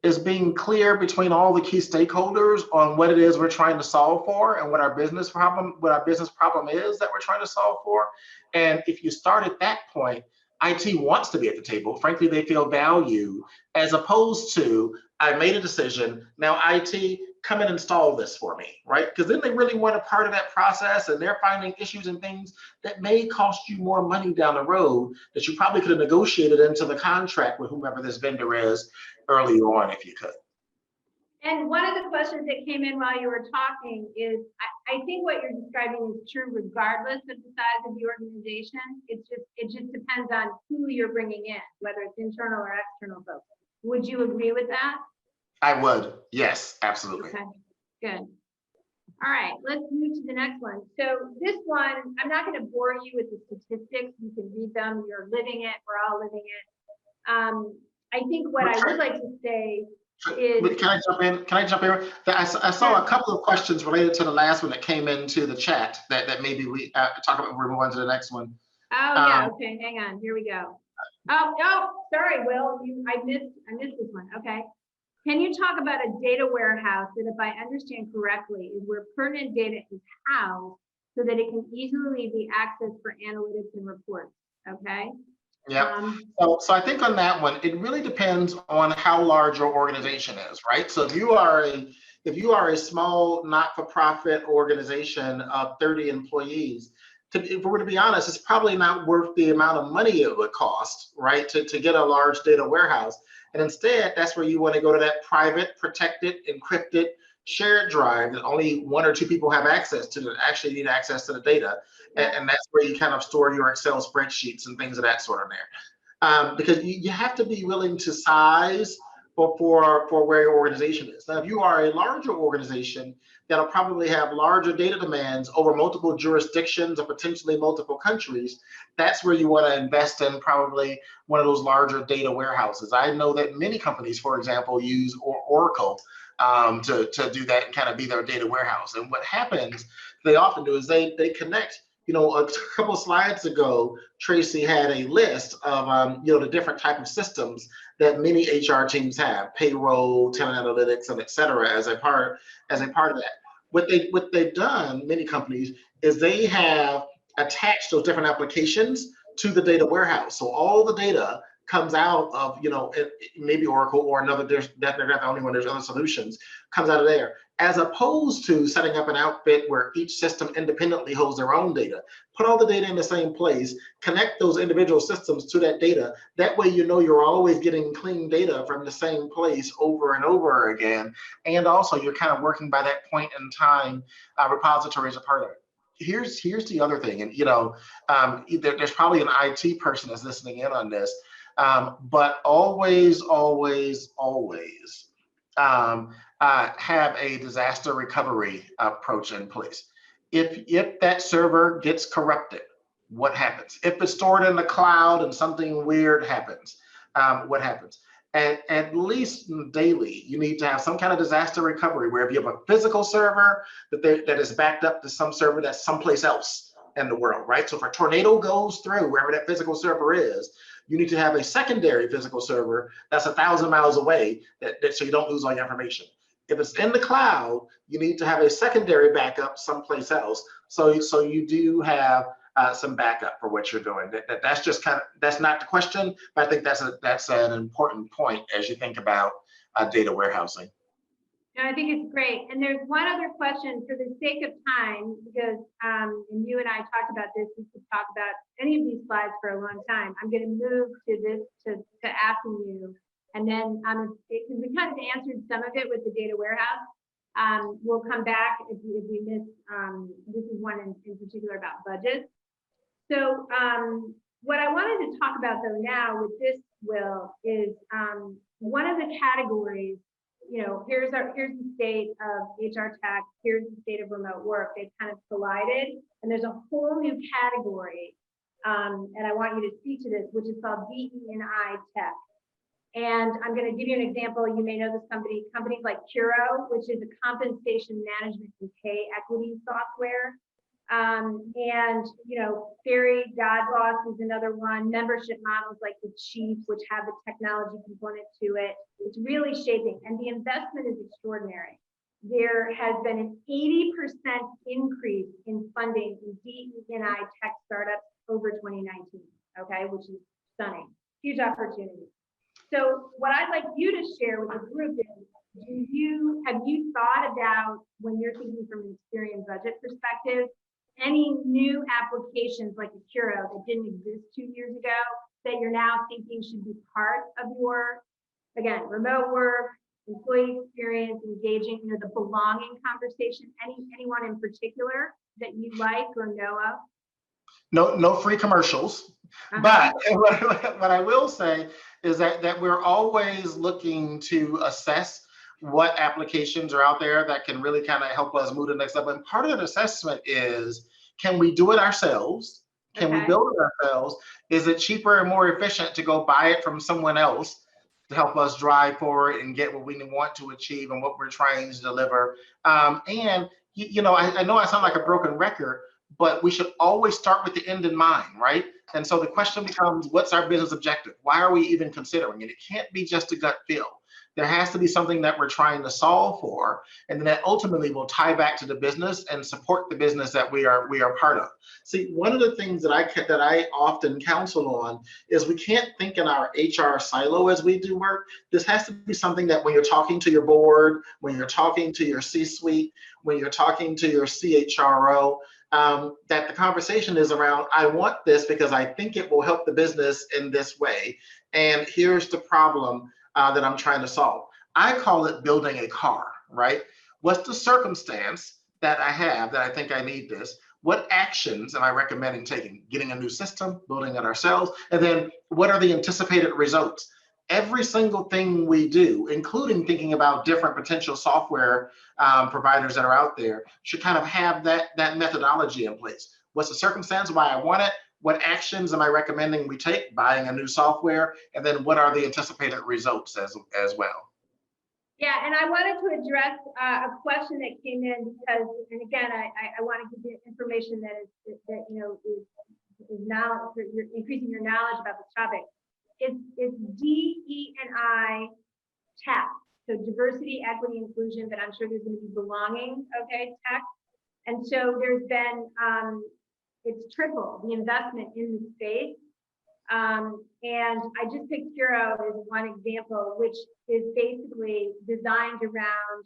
is being clear between all the key stakeholders on what it is we're trying to solve for, and what our business problem is that we're trying to solve for. And if you start at that point, IT wants to be at the table. Frankly, they feel value, as opposed to, I made a decision, now IT, come and install this for me, right? Because then they really want a part of that process, and they're finding issues and things that may cost you more money down the road that you probably could have negotiated into the contract with whomever this vendor is earlier on, if you could. And one of the questions that came in while you were talking is, I think what you're describing is true regardless of the size of the organization. It just depends on who you're bringing in, whether it's internal or external folks. Would you agree with that? I would, yes, absolutely. Okay, good. All right, let's move to the next one. So this one, I'm not going to bore you with the statistics. You can read them. You're living it. We're all living it. I think what I would like to say is, can I jump in? I saw a couple of questions related to the last one that came into the chat that maybe we talk about before we move on to the next one. Oh yeah, okay, hang on, here we go. Oh, sorry, Will, I missed this one. Okay, can you talk about a data warehouse that, if I understand correctly, is where pertinent data is housed so that it can easily be accessed for analytics and reports? Okay. Yeah. So I think on that one, it really depends on how large your organization is, right? So if you are a small not-for-profit organization of 30 employees, if we were to be honest, it's probably not worth the amount of money it would cost, right, to get a large data warehouse. And instead, that's where you want to go to that private, protected, encrypted, shared drive that only one or two people have access to, that actually need access to the data. And that's where you kind of store your Excel spreadsheets and things of that sort of there. Because you have to be willing to size for where your organization is. Now, if you are a larger organization, that'll probably have larger data demands over multiple jurisdictions or potentially multiple countries, that's where you want to invest in probably one of those larger data warehouses. I know that many companies, for example, use Oracle to do that and kind of be their data warehouse. And what happens, they often do, is they connect. A couple of slides ago, Tracy had a list of the different type of systems that many HR teams have: payroll, talent analytics, and et cetera, as a part of that. What they've done, many companies, is they have attached those different applications to the data warehouse. So all the data comes out of, maybe Oracle or another, they're not the only one, there's other solutions, comes out of there, as opposed to setting up an outfit where each system independently holds their own data. Put all the data in the same place, connect those individual systems to that data. That way, you're always getting clean data from the same place over and over again. And also, you're kind of working by that point in time repository as a part of it. Here's the other thing, and there's probably an IT person that's listening in on this. But always have a disaster recovery approach in place. If that server gets corrupted, what happens? If it's stored in the cloud and something weird happens, what happens? And at least daily, you need to have some kind of disaster recovery, where if you have a physical server that is backed up to some server that's someplace else in the world, right? So if a tornado goes through wherever that physical server is, you need to have a secondary physical server that's 1,000 miles away, so you don't lose all your information. If it's in the cloud, you need to have a secondary backup someplace else. So you do have some backup for what you're doing. That's just kind of, that's not the question, but I think that's an important point as you think about data warehousing. No, I think it's great. And there's one other question for the sake of time, because and you and I talked about this, we could talk about any of these slides for a long time. I'm going to move to this, to asking you, and then because we kind of answered some of it with the data warehouse. We'll come back if we miss, this is one in particular about budgets. So what I wanted to talk about though now with this, Will, is one of the categories, you know, here's the state of HR tech, here's the state of remote work. They've kind of collided, and there's a whole new category, and I want you to speak to this, which is called DE&I tech. And I'm going to give you an example. You may know this company, companies like Curo, which is a compensation management and pay equity software. And, you know, Fairy Godboss is another one. Membership models like the Chief, which have the technology component to it. It's really shaping, and the investment is extraordinary. There has been an 80% increase in funding in DE&I tech startups over 2019, okay, which is stunning, huge opportunity. So what I'd like you to share with the group is, have you thought about, when you're thinking from an Experian budget perspective, any new applications like a Curo that didn't exist 2 years ago that you're now thinking should be part of your, again, remote work, employee experience, engaging, you know, the belonging conversation? Anyone in particular that you like or know of? No free commercials. But what I will say is that we're always looking to assess what applications are out there that can really kind of help us move to the next level. And part of that assessment is, can we do it ourselves? Can we build it ourselves? Is it cheaper and more efficient to go buy it from someone else to help us drive forward and get what we want to achieve and what we're trying to deliver? And you know, I know I sound like a broken record, but we should always start with the end in mind, right? And so the question becomes, what's our business objective? Why are we even considering it? It can't be just a gut feel. There has to be something that we're trying to solve for, and then that ultimately will tie back to the business and support the business that we are part of. See, one of the things that I often counsel on is we can't think in our HR silo as we do work. This has to be something that when you're talking to your board, when you're talking to your C-suite, when you're talking to your CHRO, that the conversation is around, I want this because I think it will help the business in this way, and here's the problem that I'm trying to solve. I call it building a car, right? What's the circumstance that I have that I think I need this? What actions am I recommending taking? Getting a new system, building it ourselves, and then what are the anticipated results? Every single thing we do, including thinking about different potential software providers that are out there, should kind of have that methodology in place. What's the circumstance, why I want it? What actions am I recommending we take, buying a new software, and then what are the anticipated results as well? Yeah, and I wanted to address a question that came in because, and again, I want to give you information that you know is now you're increasing your knowledge about this topic. It's DE&I tech, so diversity, equity, inclusion, but I'm sure there's going to be belonging, okay, tech. And so there's been it's triple the investment in the space. And I just picked Curo as one example, which is basically designed around,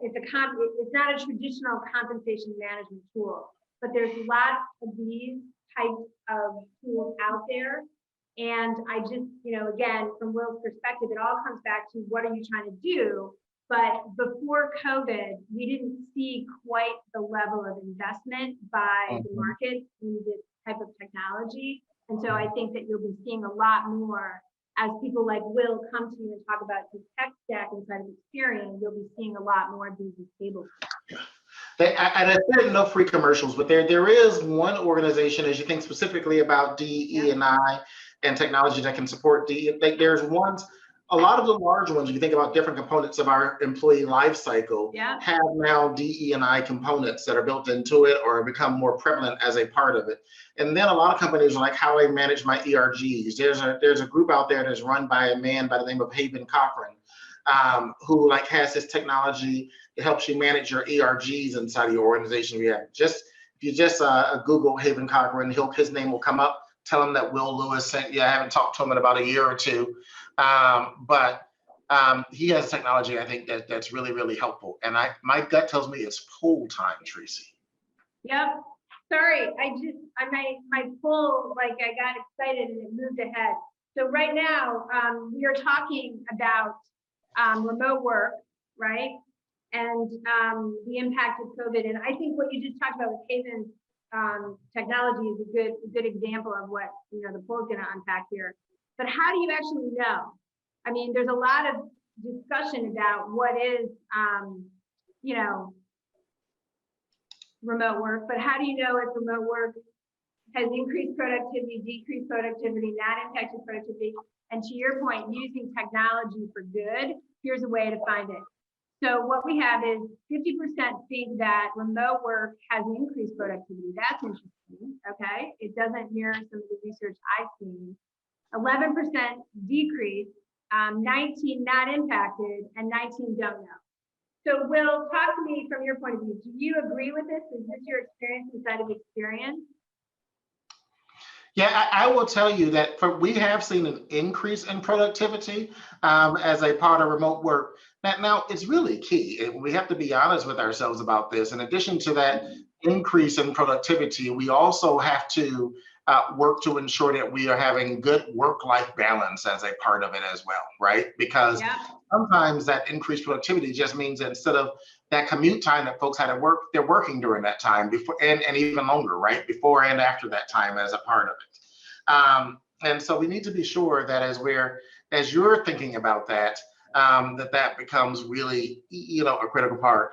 it's not a traditional compensation management tool, but there's lots of these types of tools out there. And I just, you know, again, from Will's perspective, it all comes back to what are you trying to do? But before COVID, we didn't see quite the level of investment by the market in this type of technology. And so I think that you'll be seeing a lot more as people like Will come to you and talk about his tech stack inside of Experian. You'll be seeing a lot more of these tables. And I said no free commercials, but there is one organization, as you think specifically about DE&I and technology that can support DE. Like there's ones a lot of the large ones, if you think about different components of our employee life cycle, Yeah. have now DE&I components that are built into it or become more prevalent as a part of it. And then a lot of companies are like, how I manage my ERGs. There's a group out there that's run by a man by the name of Haven Cochran, who like has this technology that helps you manage your ERGs inside of your organization. If you just Google Haven Cochran, his name will come up. Tell him that Wil Lewis sent you. I haven't talked to him in about a year or two, but he has technology I think that's really, really helpful. And my gut tells me it's poll time, Tracy. Yep. Sorry, my poll, like I got excited and it moved ahead. So right now, we are talking about remote work, right? And the impact of COVID. And I think what you just talked about with Haven's technology is a good example of what the poll is going to unpack here. But how do you actually know? I mean, there's a lot of discussion about what is remote work, but how do you know if remote work has increased productivity, decreased productivity, not impacted productivity? And to your point, using technology for good, here's a way to find it. So what we have is 50% think that remote work has increased productivity. That's interesting, okay? It doesn't mirror some of the research I've seen. 11% decrease, 19 not impacted, and 19 don't know. So Will, talk to me from your point of view. Do you agree with this? Is this your experience inside of Experian? Yeah, I will tell you that we have seen an increase in productivity as a part of remote work. Now, it's really key. We have to be honest with ourselves about this. In addition to that increase in productivity, we also have to work to ensure that we are having good work-life balance as a part of it as well, right? Because sometimes that increased productivity just means that instead of that commute time that folks had to work, they're working during that time before and even longer, right? Before and after that time as a part of it. And so we need to be sure that as you're thinking about that, that becomes really, a critical part.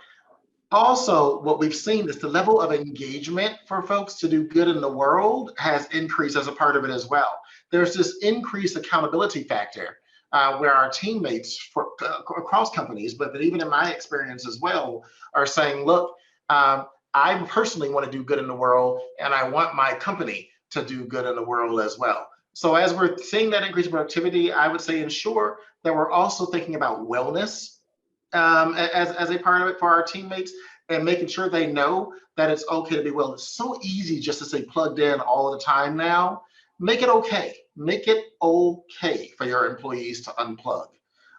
Also, what we've seen is the level of engagement for folks to do good in the world has increased as a part of it as well. There's this increased accountability factor where our teammates across companies, but even in my experience as well, are saying, look, I personally want to do good in the world, and I want my company to do good in the world as well. So as we're seeing that increased productivity, I would say ensure that we're also thinking about wellness as a part of it for our teammates, and making sure they know that it's okay to be well. It's so easy just to say plugged in all the time now. Make it okay. Make it okay for your employees to unplug,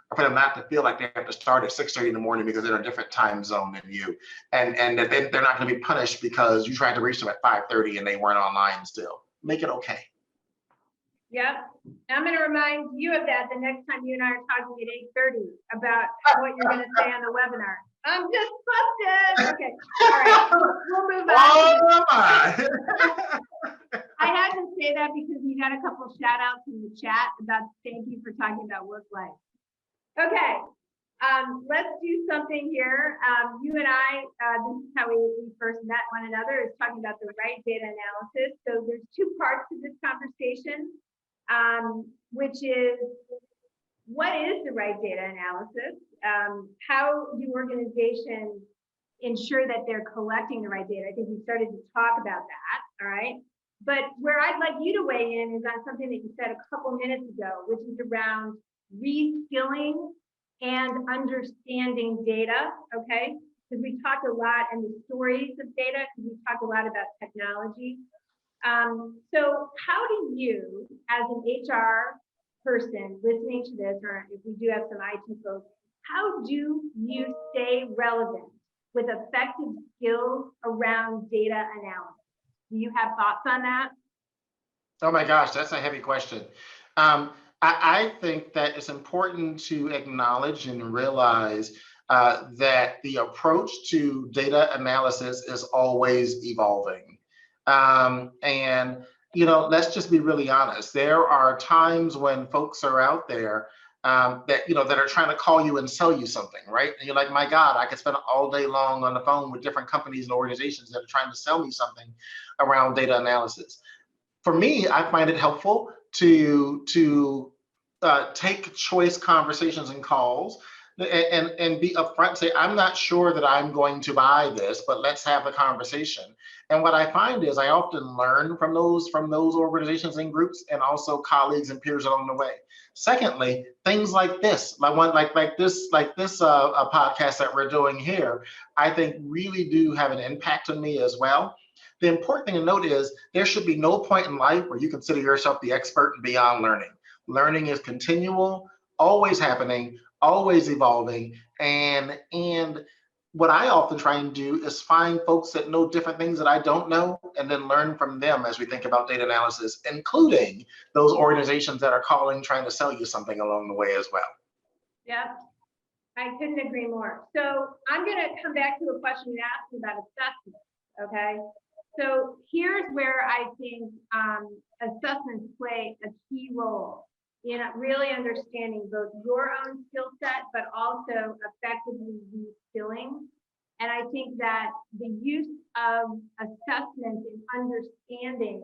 or for them not to feel like they have to start at 6:30 in the morning because they're in a different time zone than you, and that they're not going to be punished because you tried to reach them at 5:30 and they weren't online still. Make it okay. Yep. I'm going to remind you of that the next time you and I are talking at 8:30 about what you're going to say on the webinar. I'm just busted. Okay. All right. We'll move on. Oh my. I had to say that because we got a couple shout outs in the chat about thank you for talking about work life. Okay. Let's do something here. You and I, this is how we first met one another, is talking about the right data analysis. So there's two parts to this conversation. Which is, what is the right data analysis? How do organizations ensure that they're collecting the right data? I think we started to talk about that, all right? But where I'd like you to weigh in is on something that you said a couple minutes ago, which is around reskilling and understanding data, okay? Because we talked a lot in the stories of data, because we talked a lot about technology. So how do you, as an HR person listening to this, or if we do have some IT folks, how do you stay relevant with effective skills around data analysis? Do you have thoughts on that? Oh my gosh, that's a heavy question. I think that it's important to acknowledge and realize that the approach to data analysis is always evolving. And let's just be really honest. There are times when folks are out there that are trying to call you and sell you something, right? And you're like, my God, I could spend all day long on the phone with different companies and organizations that are trying to sell me something around data analysis. For me, I find it helpful to take choice conversations and calls and be upfront and say, I'm not sure that I'm going to buy this, but let's have a conversation. And what I find is I often learn from those organizations and groups, and also colleagues and peers along the way. Secondly, things like this, like this a podcast that we're doing here, I think really do have an impact on me as well. The important thing to note is there should be no point in life where you consider yourself the expert and beyond learning. Learning is continual, always happening, always evolving. And what I often try and do is find folks that know different things that I don't know, and then learn from them as we think about data analysis, including those organizations that are calling, trying to sell you something along the way as well. Yeah, I couldn't agree more. So I'm going to come back to a question you asked me about assessment. Okay. So here's where I think assessments play a key role in really understanding both your own skill set, but also effectively reskilling. And I think that the use of assessment in understanding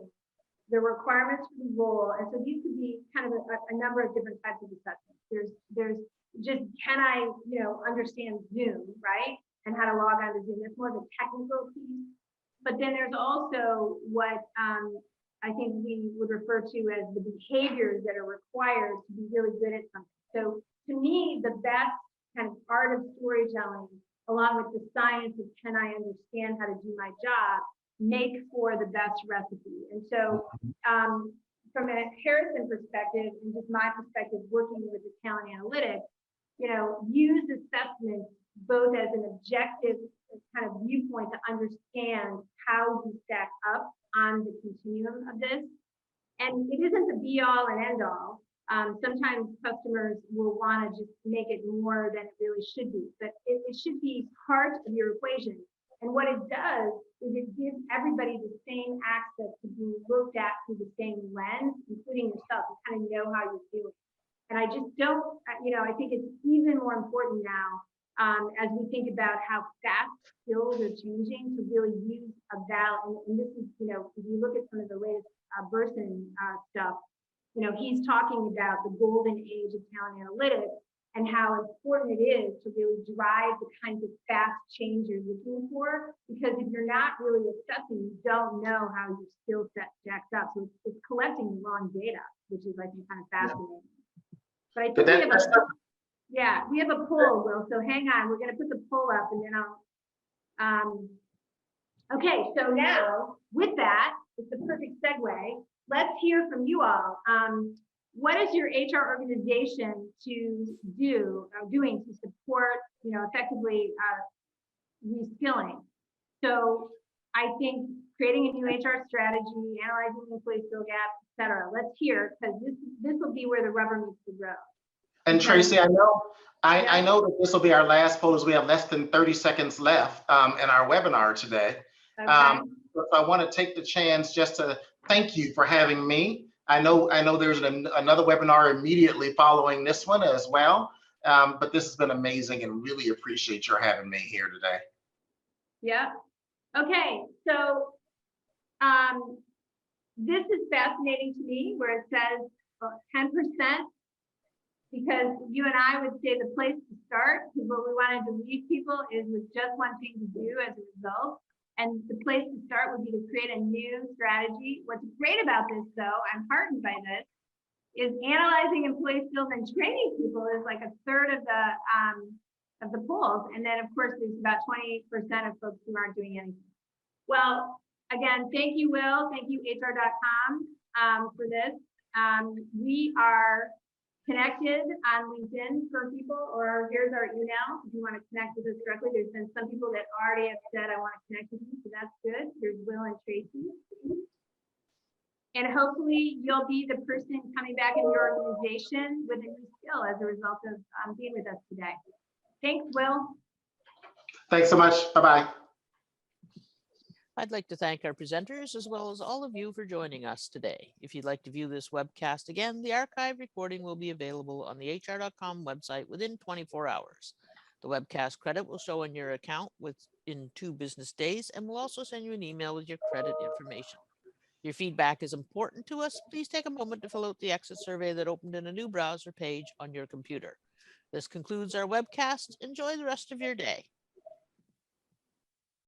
the requirements for the role, and so these could be kind of a number of different types of assessments. There's just, can I, understand Zoom, right? And how to log on to Zoom. That's more of a technical piece. But then there's also what I think we would refer to as the behaviors that are required to be really good at something. So to me, the best kind of art of storytelling, along with the science of can I understand how to do my job, make for the best recipe. And so from a Harrison perspective, and just my perspective working with the talent analytics, use assessments both as an objective kind of viewpoint to understand how you stack up on the continuum of this. And it isn't the be all and end all. Sometimes customers will want to just make it more than it really should be, but it should be part of your equation. And what it does is it gives everybody the same access to being looked at through the same lens, including yourself. You kind of know how you're feeling. And I just don't, I think it's even more important now as we think about how fast skills are changing to really use a value. And this is, if you look at some of the latest Burson stuff, he's talking about the golden age of talent analytics and how important it is to really drive the kinds of fast change you're looking for. Because if you're not really assessing, you don't know how your skill set stacks up. So it's collecting the wrong data, which is, I think, kind of fascinating. But I think we have a poll, Will. So hang on, we're going to put the poll up, and then I'll. Okay, so now with that, it's the perfect segue. Let's hear from you all. What is your HR organization doing to support, effectively reskilling? So I think creating a new HR strategy, analyzing the employee skill gap, et cetera. Let's hear, because this will be where the rubber meets the road. And Tracy, I know that this will be our last poll, as we have less than 30 seconds left in our webinar today. Okay. So I want to take the chance just to thank you for having me. I know there's another webinar immediately following this one as well, but this has been amazing, and really appreciate your having me here today. Yeah. Okay. So this is fascinating to me, where it says 10%, because you and I would say the place to start, because what we wanted to leave people is with just one thing to do as a result. And the place to start would be to create a new strategy. What's great about this, though, I'm heartened by this, is analyzing employee skills and training people is like a third of the polls. And then, of course, there's about 20% of folks who aren't doing anything. Well, again, thank you, Will. Thank you, HR.com, for this. We are connected on LinkedIn for people, or here's our email if you want to connect with us directly. There's been some people that already have said, I want to connect with you, so that's good. There's Will and Tracy. And hopefully you'll be the person coming back in your organization with a new skill as a result of being with us today. Thanks, Will. Thanks so much. Bye-bye. I'd like to thank our presenters, as well as all of you, for joining us today. If you'd like to view this webcast again, the archive recording will be available on the hr.com website within 24 hours. The webcast credit will show on your account within 2 business days, and we'll also send you an email with your credit information. Your feedback is important to us. Please take a moment to fill out the exit survey that opened in a new browser page on your computer. This concludes our webcast. Enjoy the rest of your day.